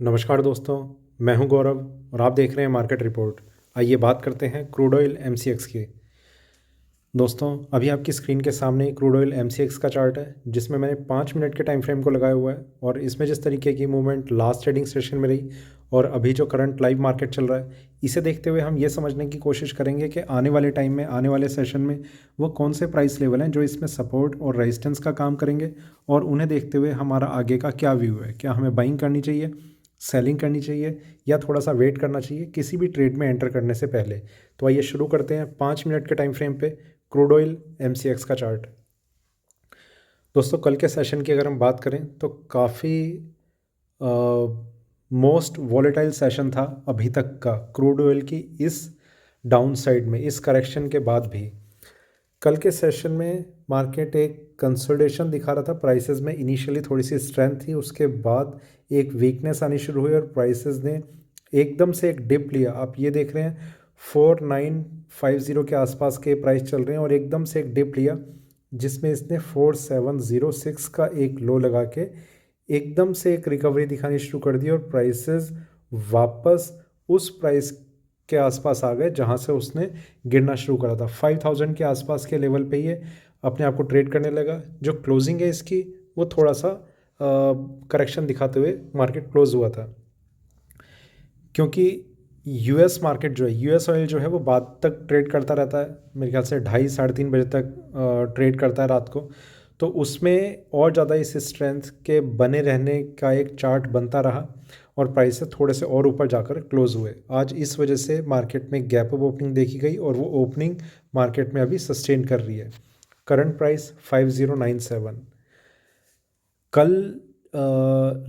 नमस्कार दोस्तों, मैं हूं गौरव और आप देख रहे हैं मार्केट रिपोर्ट। आइए बात करते हैं क्रूड ऑयल एमसीएक्स की। दोस्तों, अभी आपकी स्क्रीन के सामने क्रूड ऑयल एमसीएक्स का चार्ट है जिसमें मैंने 5 मिनट के टाइम फ्रेम को लगाया हुआ है और इसमें जिस तरीके की मूवमेंट लास्ट ट्रेडिंग सेशन में रही और अभी जो करंट लाइव मार्केट चल रहा है, इसे देखते हुए हम ये समझने की कोशिश करेंगे कि आने वाले टाइम में, आने वाले सेशन में वो कौन से प्राइस लेवल हैं जो इसमें सपोर्ट और रेजिस्टेंस का काम करेंगे और उन्हें देखते हुए हमारा आगे का क्या व्यू है। क्या हमें बाइंग करनी चाहिए, सेलिंग करनी चाहिए या थोड़ा सा वेट करना चाहिए किसी भी ट्रेड में एंटर करने से पहले। तो आइए शुरू करते हैं 5 मिनट के टाइम फ्रेम पे क्रूड ऑयल एमसीएक्स का चार्ट। दोस्तों, कल के सेशन की अगर हम बात करें तो काफ़ी मोस्ट वॉलेटाइल सेशन था अभी तक का क्रूड ऑयल की इस डाउन साइड में, इस करेक्शन के बाद भी। कल के सेशन में मार्केट एक कंसोलिडेशन दिखा रहा था प्राइसेस में। इनिशियली थोड़ी सी स्ट्रेंथ थी, उसके बाद एक वीकनेस आनी शुरू हुई और प्राइसेस ने एकदम से एक डिप लिया। आप ये देख रहे हैं 4950 के आसपास के प्राइस चल रहे हैं और एकदम से एक डिप लिया जिसमें इसने 4706 का एक लो लगा के एकदम से एक रिकवरी दिखानी शुरू कर दी और प्राइसेस वापस उस प्राइस के आसपास आ गए जहां से उसने गिरना शुरू करा था। 5000 के आसपास के लेवल पे ये अपने आप को ट्रेड करने लगा। जो क्लोजिंग है इसकी वो थोड़ा सा करेक्शन दिखाते हुए मार्केट क्लोज हुआ था, क्योंकि यूएस मार्केट जो है, यूएस ऑयल जो है वो बाद तक ट्रेड करता रहता है। मेरे ख्याल से 2:30-3:30 बजे तक ट्रेड करता है रात को। तो उसमें और ज़्यादा इस स्ट्रेंथ के बने रहने का एक चार्ट बनता रहा और प्राइसेस थोड़े से और ऊपर जाकर क्लोज हुए। आज इस वजह से मार्केट में गैप अप ओपनिंग देखी गई और वो ओपनिंग मार्केट में अभी सस्टेन कर रही है। Current price 5097। कल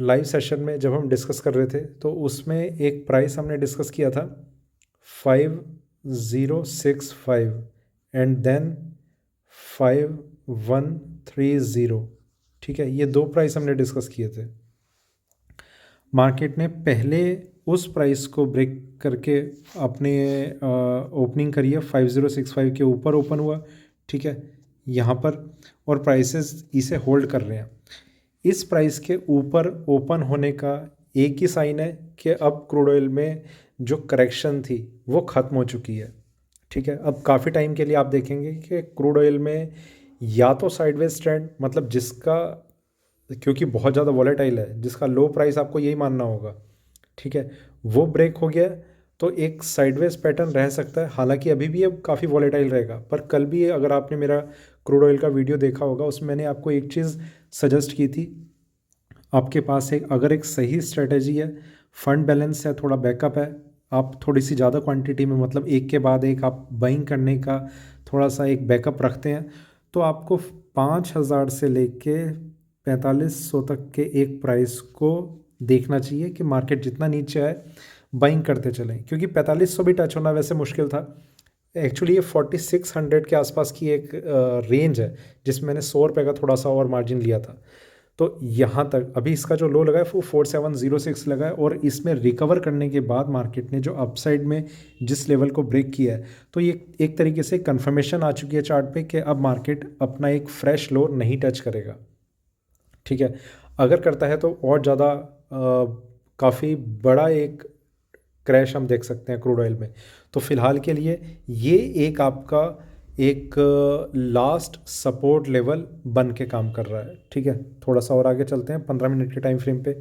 लाइव सेशन में जब हम डिस्कस कर रहे थे तो उसमें एक प्राइस हमने डिस्कस किया था 5065 एंड देन 5130। ठीक है, ये दो प्राइस हमने डिस्कस किए थे। मार्केट ने पहले उस प्राइस को ब्रेक करके अपने ओपनिंग करी है 5065 के ऊपर ओपन हुआ। ठीक है, यहाँ पर, और प्राइसेस इसे होल्ड कर रहे हैं। इस प्राइस के ऊपर ओपन होने का एक ही साइन है कि अब क्रूड ऑयल में जो करेक्शन थी वो ख़त्म हो चुकी है। ठीक है, अब काफ़ी टाइम के लिए आप देखेंगे कि क्रूड ऑयल में या तो साइडवेज ट्रेंड, मतलब जिसका, क्योंकि बहुत ज़्यादा वॉलेटाइल है, जिसका लो प्राइस आपको यही मानना होगा, ठीक है, वो ब्रेक हो गया तो एक साइडवेज पैटर्न रह सकता है। हालांकि अभी भी ये काफ़ी वॉलेटाइल रहेगा, पर कल भी अगर आपने मेरा क्रूड ऑयल का वीडियो देखा होगा उसमें मैंने आपको एक चीज़ सजेस्ट की थी। आपके पास एक, अगर एक सही स्ट्रेटेजी है, फंड बैलेंस है, थोड़ा बैकअप है, आप थोड़ी सी ज़्यादा क्वांटिटी में, मतलब एक के बाद एक आप बाइंग करने का थोड़ा सा एक बैकअप रखते हैं, तो आपको 5000 से लेके 4500 तक के एक प्राइस को देखना चाहिए कि मार्केट जितना नीचे आए बाइंग करते चलें। क्योंकि 4500 भी टच होना वैसे मुश्किल था। एक्चुअली ये 4600 के आसपास की एक रेंज है जिसमें मैंने 100 रुपये का थोड़ा सा और मार्जिन लिया था। तो यहाँ तक अभी इसका जो लो लगा है वो 4706 लगा है और इसमें रिकवर करने के बाद मार्केट ने जो अपसाइड में जिस लेवल को ब्रेक किया है, तो ये एक तरीके से कंफर्मेशन आ चुकी है चार्ट पे कि अब मार्केट अपना एक फ्रेश लो नहीं टच करेगा। ठीक है, अगर करता है तो और ज़्यादा काफ़ी बड़ा एक क्रैश हम देख सकते हैं क्रूड ऑयल में। तो फिलहाल के लिए ये एक आपका एक लास्ट सपोर्ट लेवल बन के काम कर रहा है। ठीक है, थोड़ा सा और आगे चलते हैं 15 मिनट के टाइम फ्रेम पे।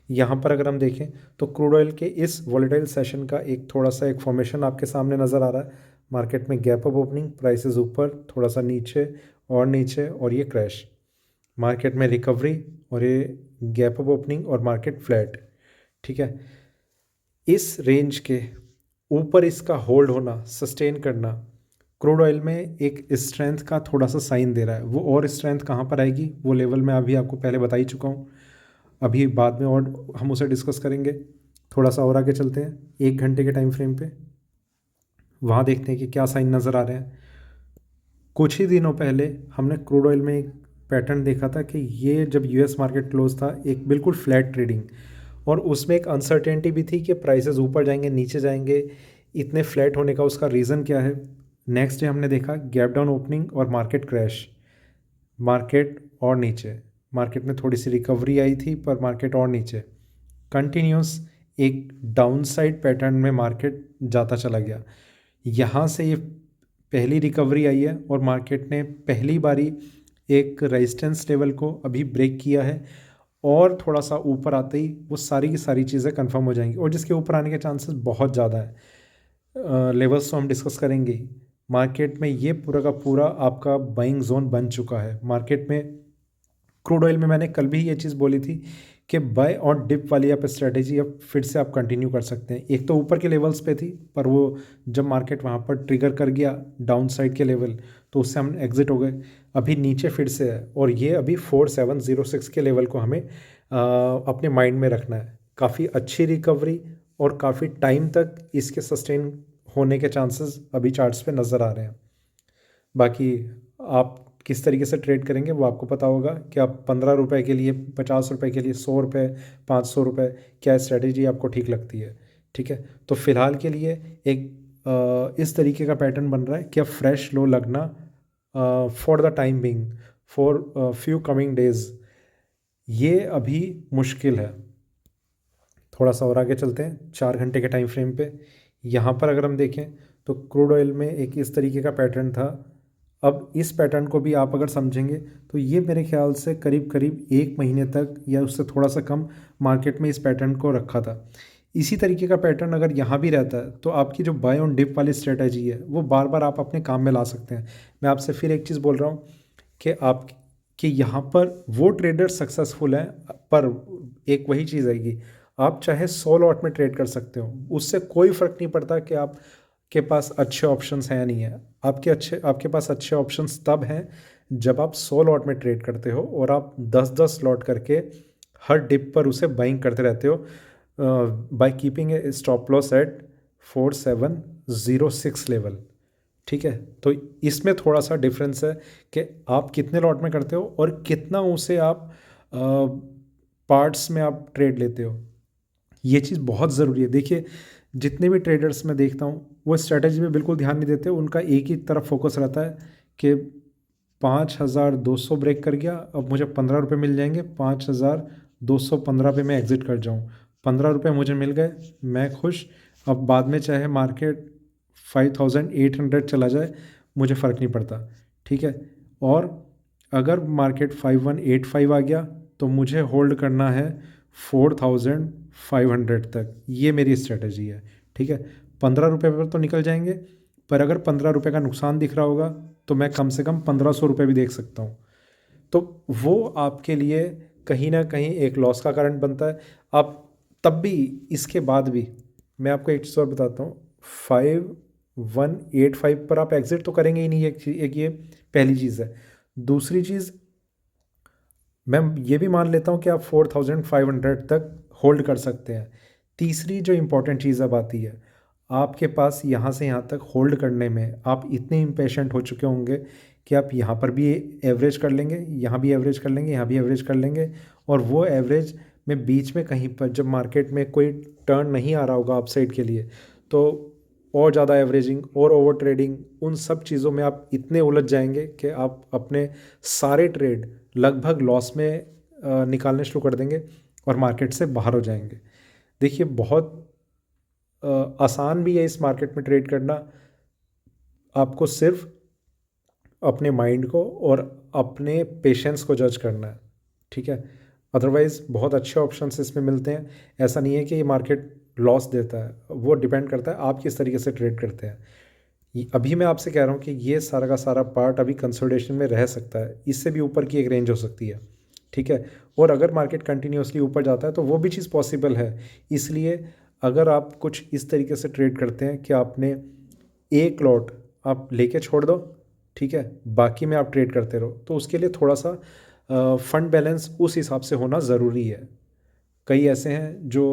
यहाँ पर अगर हम देखें तो क्रूड ऑयल के इस वॉलेटाइल सेशन का एक थोड़ा सा एक फॉर्मेशन आपके सामने नज़र आ रहा है। मार्केट में गैप अप ओपनिंग, प्राइसेस ऊपर, थोड़ा सा नीचे और ये क्रैश। मार्केट में रिकवरी और ये गैप अप ओपनिंग और मार्केट फ्लैट। ठीक है, इस रेंज के ऊपर इसका होल्ड होना, सस्टेन करना, क्रूड ऑयल में एक स्ट्रेंथ का थोड़ा सा साइन दे रहा है। वो और स्ट्रेंथ कहाँ पर आएगी वो लेवल मैं अभी आपको पहले बता ही चुका हूँ। अभी बाद में और हम उसे डिस्कस करेंगे। थोड़ा सा और आगे चलते हैं 1 घंटे के टाइम फ्रेम पे, वहाँ देखते हैं कि क्या साइन नज़र आ रहे हैं। कुछ ही दिनों पहले हमने क्रूड ऑयल में एक पैटर्न देखा था कि ये जब यूएस मार्केट क्लोज था, एक बिल्कुल फ्लैट ट्रेडिंग, और उसमें एक अनसर्टेनिटी भी थी कि प्राइसेस ऊपर जाएंगे नीचे जाएंगे। इतने फ्लैट होने का उसका रीज़न क्या है? नेक्स्ट डे हमने देखा गैप डाउन ओपनिंग और मार्केट क्रैश, मार्केट और नीचे। मार्केट में थोड़ी सी रिकवरी आई थी पर मार्केट और नीचे। कंटिन्यूस एक डाउनसाइड पैटर्न में मार्केट जाता चला गया। यहाँ से ये पहली रिकवरी आई है और मार्केट ने पहली बारी एक रेजिस्टेंस लेवल को अभी ब्रेक किया है और थोड़ा सा ऊपर आते ही वो सारी की सारी चीज़ें कंफर्म हो जाएंगी और जिसके ऊपर आने के चांसेस बहुत ज़्यादा है। लेवल्स तो हम डिस्कस करेंगे ही। मार्केट में ये पूरा का पूरा आपका बाइंग जोन बन चुका है। मार्केट में क्रूड ऑयल में मैंने कल भी ये चीज़ बोली थी कि बाय और डिप वाली आप स्ट्रेटेजी अब फिर से आप कंटिन्यू कर सकते हैं। एक तो ऊपर के लेवल्स पे थी, पर वो जब मार्केट वहाँ पर ट्रिगर कर गया डाउन साइड के लेवल, तो उससे हम एग्जिट हो गए। अभी नीचे फिर से है और ये अभी 4706 के लेवल को हमें अपने माइंड में रखना है। काफ़ी अच्छी रिकवरी और काफ़ी टाइम तक इसके सस्टेन होने के चांसेस अभी चार्ट्स पे नज़र आ रहे हैं। बाकी आप किस तरीके से ट्रेड करेंगे वो आपको पता होगा कि आप 15 रुपए के लिए, 50 रुपए के लिए, 100 रुपये, 500 रुपये, क्या स्ट्रेटेजी आपको ठीक लगती है। ठीक है, तो फिलहाल के लिए एक इस तरीके का पैटर्न बन रहा है कि अब फ्रेश लो लगना for the time being, for few coming days, ये अभी मुश्किल है। थोड़ा सा और आगे चलते हैं 4 घंटे के टाइम फ्रेम पे। यहाँ पर अगर हम देखें तो क्रूड ऑयल में एक इस तरीके का पैटर्न था। अब इस पैटर्न को भी आप अगर समझेंगे तो ये मेरे ख्याल से करीब करीब 1 महीने तक या उससे थोड़ा सा कम मार्केट में इस पैटर्न को रखा था। इसी तरीके का पैटर्न अगर यहाँ भी रहता है तो आपकी जो बाय ऑन डिप वाली स्ट्रेटजी है वो बार बार आप अपने काम में ला सकते हैं। मैं आपसे फिर एक चीज़ बोल रहा हूँ कि यहाँ पर वो ट्रेडर सक्सेसफुल हैं, पर एक वही चीज़ आएगी, आप चाहे 100 लॉट में ट्रेड कर सकते हो, उससे कोई फ़र्क नहीं पड़ता कि आप के पास अच्छे ऑप्शंस हैं या नहीं है। आपके पास अच्छे ऑप्शंस तब हैं जब आप 100 लॉट में ट्रेड करते हो और आप 10-10 लॉट करके हर डिप पर उसे बाइंग करते रहते हो by keeping a stop loss at 4706 level. ठीक है, तो इसमें थोड़ा सा डिफरेंस है कि आप कितने लॉट में करते हो और कितना उसे आप पार्ट्स में आप ट्रेड लेते हो। ये चीज़ बहुत ज़रूरी है। देखिए, जितने भी ट्रेडर्स मैं देखता हूँ वो स्ट्रेटजी में बिल्कुल ध्यान नहीं देते। उनका एक ही तरफ फोकस रहता है कि 5200 ब्रेक कर गया, अब मुझे 15 रुपये मिल जाएंगे, 5215 पे मैं एग्ज़िट कर जाऊँ, 15 रुपये मुझे मिल गए, मैं खुश। अब बाद में चाहे मार्केट 5800 चला जाए, मुझे फ़र्क नहीं पड़ता। ठीक है, और अगर मार्केट 5185 आ गया तो मुझे होल्ड करना है 4500 तक। ये मेरी स्ट्रेटजी है। ठीक है, 15 रुपये पर तो निकल जाएंगे, पर अगर 15 रुपये का नुकसान दिख रहा होगा तो मैं कम से कम 1500 रुपये भी देख सकता हूँ। तो वो आपके लिए कहीं ना कहीं एक लॉस का कारण बनता है। आप तब भी, इसके बाद भी मैं आपको एक चीज़ और बताता हूँ, 5185 पर आप एग्ज़िट तो करेंगे ही नहीं। एक ये पहली चीज़ है। दूसरी चीज़, मैं ये भी मान लेता हूँ कि आप 4500 तक होल्ड कर सकते हैं। तीसरी जो इम्पोर्टेंट चीज़ अब आती है, आपके पास यहाँ से यहाँ तक होल्ड करने में आप इतने इम्पेशेंट हो चुके होंगे कि आप यहाँ पर भी एवरेज कर लेंगे, यहाँ भी एवरेज कर लेंगे, यहाँ भी एवरेज कर लेंगे, और वो एवरेज में बीच में कहीं पर जब मार्केट में कोई टर्न नहीं आ रहा होगा अपसाइड के लिए, तो और ज़्यादा एवरेजिंग और ओवर ट्रेडिंग, उन सब चीज़ों में आप इतने उलझ जाएंगे कि आप अपने सारे ट्रेड लगभग लॉस में निकालने शुरू कर देंगे और मार्केट से बाहर हो जाएंगे। देखिए, बहुत आसान भी है इस मार्केट में ट्रेड करना। आपको सिर्फ अपने माइंड को और अपने पेशेंस को जज करना है। ठीक है, अदरवाइज़ बहुत अच्छे ऑप्शंस इसमें मिलते हैं। ऐसा नहीं है कि ये मार्केट लॉस देता है, वो डिपेंड करता है आप किस तरीके से ट्रेड करते हैं। अभी मैं आपसे कह रहा हूँ कि ये सारा का सारा पार्ट अभी कंसोलिडेशन में रह सकता है, इससे भी ऊपर की एक रेंज हो सकती है। ठीक है, और अगर मार्केट कंटिन्यूसली ऊपर जाता है तो वो भी चीज़ पॉसिबल है। इसलिए अगर आप कुछ इस तरीके से ट्रेड करते हैं कि आपने एक लॉट आप लेके छोड़ दो, ठीक है, बाकी में आप ट्रेड करते रहो, तो उसके लिए थोड़ा सा फंड बैलेंस उस हिसाब से होना ज़रूरी है। कई ऐसे हैं जो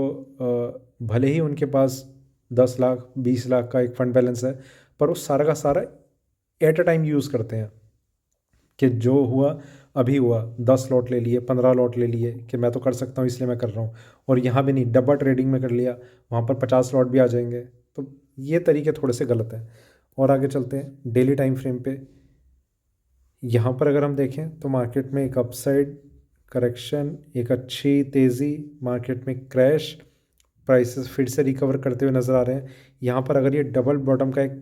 भले ही उनके पास 10 लाख 20 लाख का एक फ़ंड बैलेंस है, पर वो सारा का सारा एट अ टाइम यूज़ करते हैं कि जो हुआ अभी हुआ, 10 लॉट ले लिए, 15 लॉट ले लिए कि मैं तो कर सकता हूँ इसलिए मैं कर रहा हूँ, और यहाँ भी नहीं, डब्बा ट्रेडिंग में कर लिया, वहाँ पर 50 लॉट भी आ जाएंगे। तो ये तरीके थोड़े से गलत हैं। और आगे चलते हैं डेली टाइम फ्रेम पे। यहाँ पर अगर हम देखें तो मार्केट में एक अपसाइड करेक्शन, एक अच्छी तेज़ी, मार्केट में क्रैश, प्राइसेस फिर से रिकवर करते हुए नज़र आ रहे हैं। यहाँ पर अगर ये डबल बॉटम का एक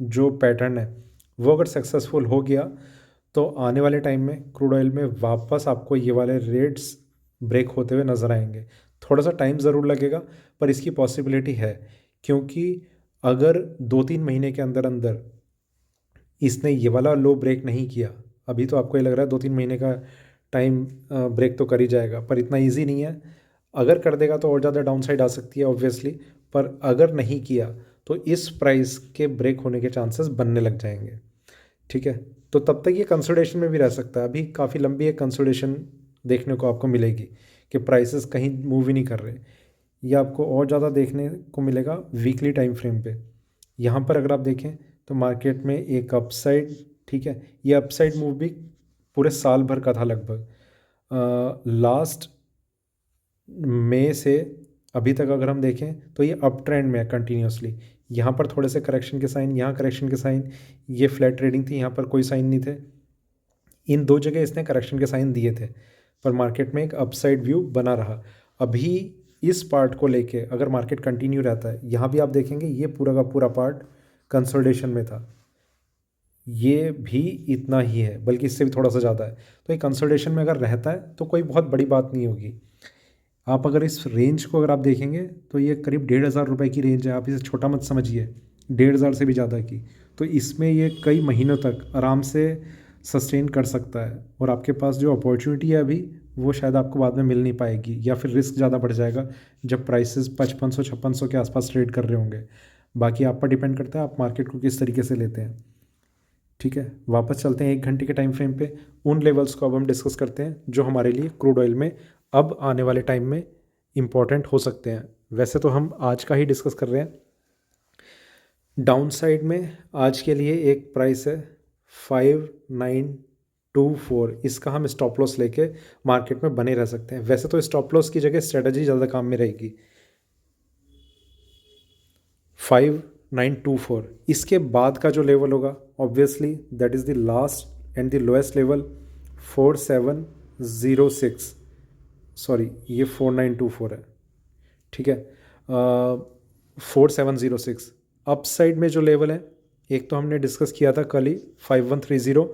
जो पैटर्न है वो अगर सक्सेसफुल हो गया तो आने वाले टाइम में क्रूड ऑयल में वापस आपको ये वाले रेट्स ब्रेक होते हुए नज़र आएंगे। थोड़ा सा टाइम ज़रूर लगेगा पर इसकी पॉसिबिलिटी है, क्योंकि अगर 2-3 महीने के अंदर अंदर इसने ये वाला लो ब्रेक नहीं किया, अभी तो आपको ये लग रहा है 2-3 महीने का टाइम ब्रेक तो कर ही जाएगा, पर इतना ईजी नहीं है। अगर कर देगा तो और ज़्यादा डाउन साइड आ सकती है ऑब्वियसली, पर अगर नहीं किया तो इस प्राइस के ब्रेक होने के चांसेस बनने लग जाएंगे। ठीक है, तो तब तक ये कंसोलिडेशन में भी रह सकता है। अभी काफ़ी लंबी एक कंसोलिडेशन देखने को आपको मिलेगी कि प्राइसेस कहीं मूव ही नहीं कर रहे। ये आपको और ज़्यादा देखने को मिलेगा वीकली टाइम फ्रेम पे। यहाँ पर अगर आप देखें तो मार्केट में एक अपसाइड, ठीक है, ये अपसाइड मूव भी पूरे साल भर का था लगभग। लास्ट मई से अभी तक अगर हम देखें तो ये अप ट्रेंड में है कंटिन्यूसली। यहाँ पर थोड़े से करेक्शन के साइन, यहाँ करेक्शन के साइन, ये फ्लैट ट्रेडिंग थी, यहाँ पर कोई साइन नहीं थे। इन दो जगह इसने करेक्शन के साइन दिए थे पर मार्केट में एक अपसाइड व्यू बना रहा। अभी इस पार्ट को लेके अगर मार्केट कंटिन्यू रहता है, यहाँ भी आप देखेंगे ये पूरा का पूरा पार्ट कंसोलिडेशन में था, ये भी इतना ही है बल्कि इससे भी थोड़ा सा ज़्यादा है। तो ये कंसोलिडेशन में अगर रहता है तो कोई बहुत बड़ी बात नहीं होगी। आप अगर इस रेंज को अगर आप देखेंगे तो ये करीब 1,500 रुपये की रेंज है। आप इसे छोटा मत समझिए, 1,500 से भी ज़्यादा की। तो इसमें ये कई महीनों तक आराम से सस्टेन कर सकता है और आपके पास जो अपॉर्चुनिटी है अभी वो शायद आपको बाद में मिल नहीं पाएगी, या फिर रिस्क ज़्यादा बढ़ जाएगा जब प्राइसेस 5500-5600 के आसपास ट्रेड कर रहे होंगे। बाकी आप पर डिपेंड करता है आप मार्केट को किस तरीके से लेते हैं। ठीक है, वापस चलते हैं 1 घंटे के टाइम फ्रेम पे। उन लेवल्स को अब हम डिस्कस करते हैं जो हमारे लिए क्रूड ऑयल में अब आने वाले टाइम में इम्पॉर्टेंट हो सकते हैं। वैसे तो हम आज का ही डिस्कस कर रहे हैं। डाउन साइड में आज के लिए एक प्राइस है 5924, इसका हम स्टॉप लॉस लेके मार्केट में बने रह सकते हैं। वैसे तो स्टॉप लॉस की जगह स्ट्रेटजी ज़्यादा काम में रहेगी। 5924, इसके बाद का जो लेवल होगा obviously that is the last and the lowest level 4706, sorry ये 4924 है। ठीक है, 4706 अप साइड में जो लेवल है, एक तो हमने डिस्कस किया था कल ही 5130,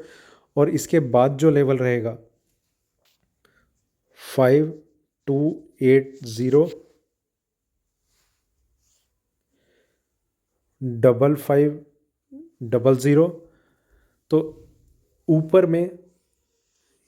और इसके बाद जो लेवल रहेगा 5280, 5500। तो ऊपर में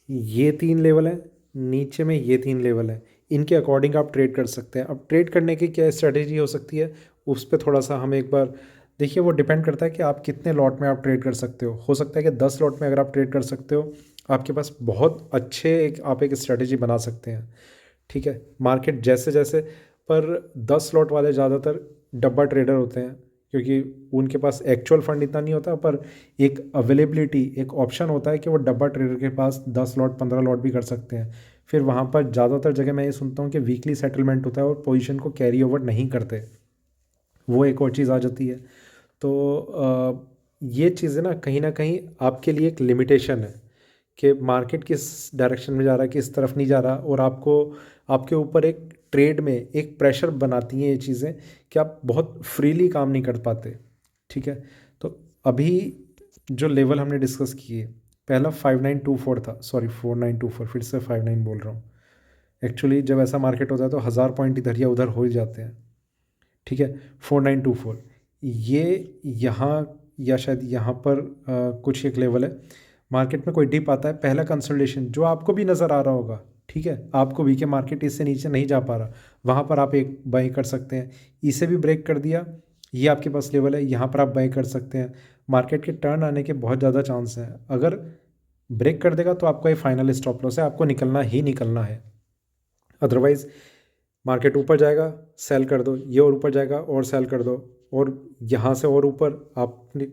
ये 3 लेवल है, नीचे में ये 3 लेवल है। इनके अकॉर्डिंग आप ट्रेड कर सकते हैं। अब ट्रेड करने की क्या स्ट्रेटेजी हो सकती है उस पर थोड़ा सा हम एक बार देखिए। वो डिपेंड करता है कि आप कितने लॉट में आप ट्रेड कर सकते हो सकता है कि 10 लॉट में अगर आप ट्रेड कर सकते हो आपके पास बहुत अच्छे आप एक स्ट्रेटेजी बना सकते हैं। ठीक है, मार्केट जैसे जैसे, पर 10 लॉट वाले ज़्यादातर डब्बा ट्रेडर होते हैं क्योंकि उनके पास एक्चुअल फंड इतना नहीं होता, पर एक अवेलेबिलिटी, एक ऑप्शन होता है कि वो डब्बा ट्रेडर के पास 10 लॉट 15 लॉट भी कर सकते हैं। फिर वहाँ पर ज़्यादातर जगह मैं ये सुनता हूँ कि वीकली सेटलमेंट होता है और पोजीशन को कैरी ओवर नहीं करते, वो एक और चीज़ आ जाती है। तो ये चीज़ें ना कहीं आपके लिए एक लिमिटेशन है कि मार्केट किस डायरेक्शन में जा रहा है, किस तरफ नहीं जा रहा, और आपको आपके ऊपर एक ट्रेड में एक प्रेशर बनाती हैं ये चीज़ें कि आप बहुत फ्रीली काम नहीं कर पाते। ठीक है, तो अभी जो लेवल हमने डिस्कस किए, पहला 5924 था, सॉरी 4924, फिर से 59 बोल रहा हूँ। एक्चुअली जब ऐसा मार्केट होता है तो 1000 पॉइंट इधर या उधर हो ही जाते हैं। ठीक है, 4924 ये यहाँ या शायद यहाँ पर कुछ एक लेवल है। मार्केट में कोई डिप आता है, पहला कंसोलिडेशन जो आपको भी नज़र आ रहा होगा। ठीक है, आपको भी कि मार्केट इससे नीचे नहीं जा पा रहा, वहाँ पर आप एक बाई कर सकते हैं। इसे भी ब्रेक कर दिया, ये आपके पास लेवल है, यहाँ पर आप बाई कर सकते हैं। मार्केट के टर्न आने के बहुत ज़्यादा चांस हैं। अगर ब्रेक कर देगा तो आपका ये फाइनल स्टॉप लॉस है, आपको निकलना ही निकलना है। अदरवाइज़ मार्केट ऊपर जाएगा सेल कर दो, ये और ऊपर जाएगा और सेल कर दो, और यहाँ से और ऊपर आपने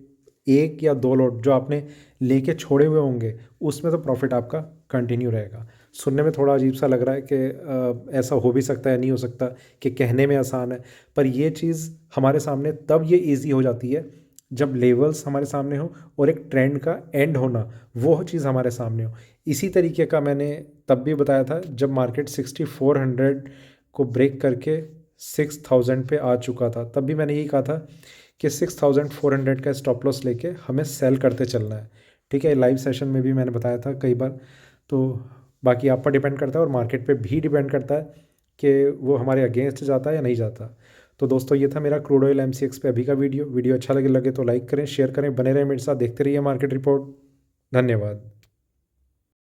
1 या 2 लॉट जो आपने लेके छोड़े हुए होंगे उसमें तो प्रॉफिट आपका कंटिन्यू रहेगा। सुनने में थोड़ा अजीब सा लग रहा है कि ऐसा हो भी सकता है, नहीं हो सकता, कि कहने में आसान है, पर ये चीज़ हमारे सामने तब ये ईजी हो जाती है जब लेवल्स हमारे सामने हो और एक ट्रेंड का एंड होना, वो चीज़ हमारे सामने हो। इसी तरीके का मैंने तब भी बताया था जब मार्केट 6400 को ब्रेक करके 6000 पे आ चुका था, तब भी मैंने यही कहा था कि 6400 का स्टॉप लॉस लेके हमें सेल करते चलना है। ठीक है, लाइव सेशन में भी मैंने बताया था कई बार। तो बाकी आप पर डिपेंड करता है और मार्केट पे भी डिपेंड करता है कि वो हमारे अगेंस्ट जाता है या नहीं जाता। तो दोस्तों ये था मेरा क्रूड ऑयल MCX पे अभी का वीडियो अच्छा लगे तो लाइक करें, शेयर करें, बने रहें मेरे साथ, देखते रहिए मार्केट रिपोर्ट। धन्यवाद।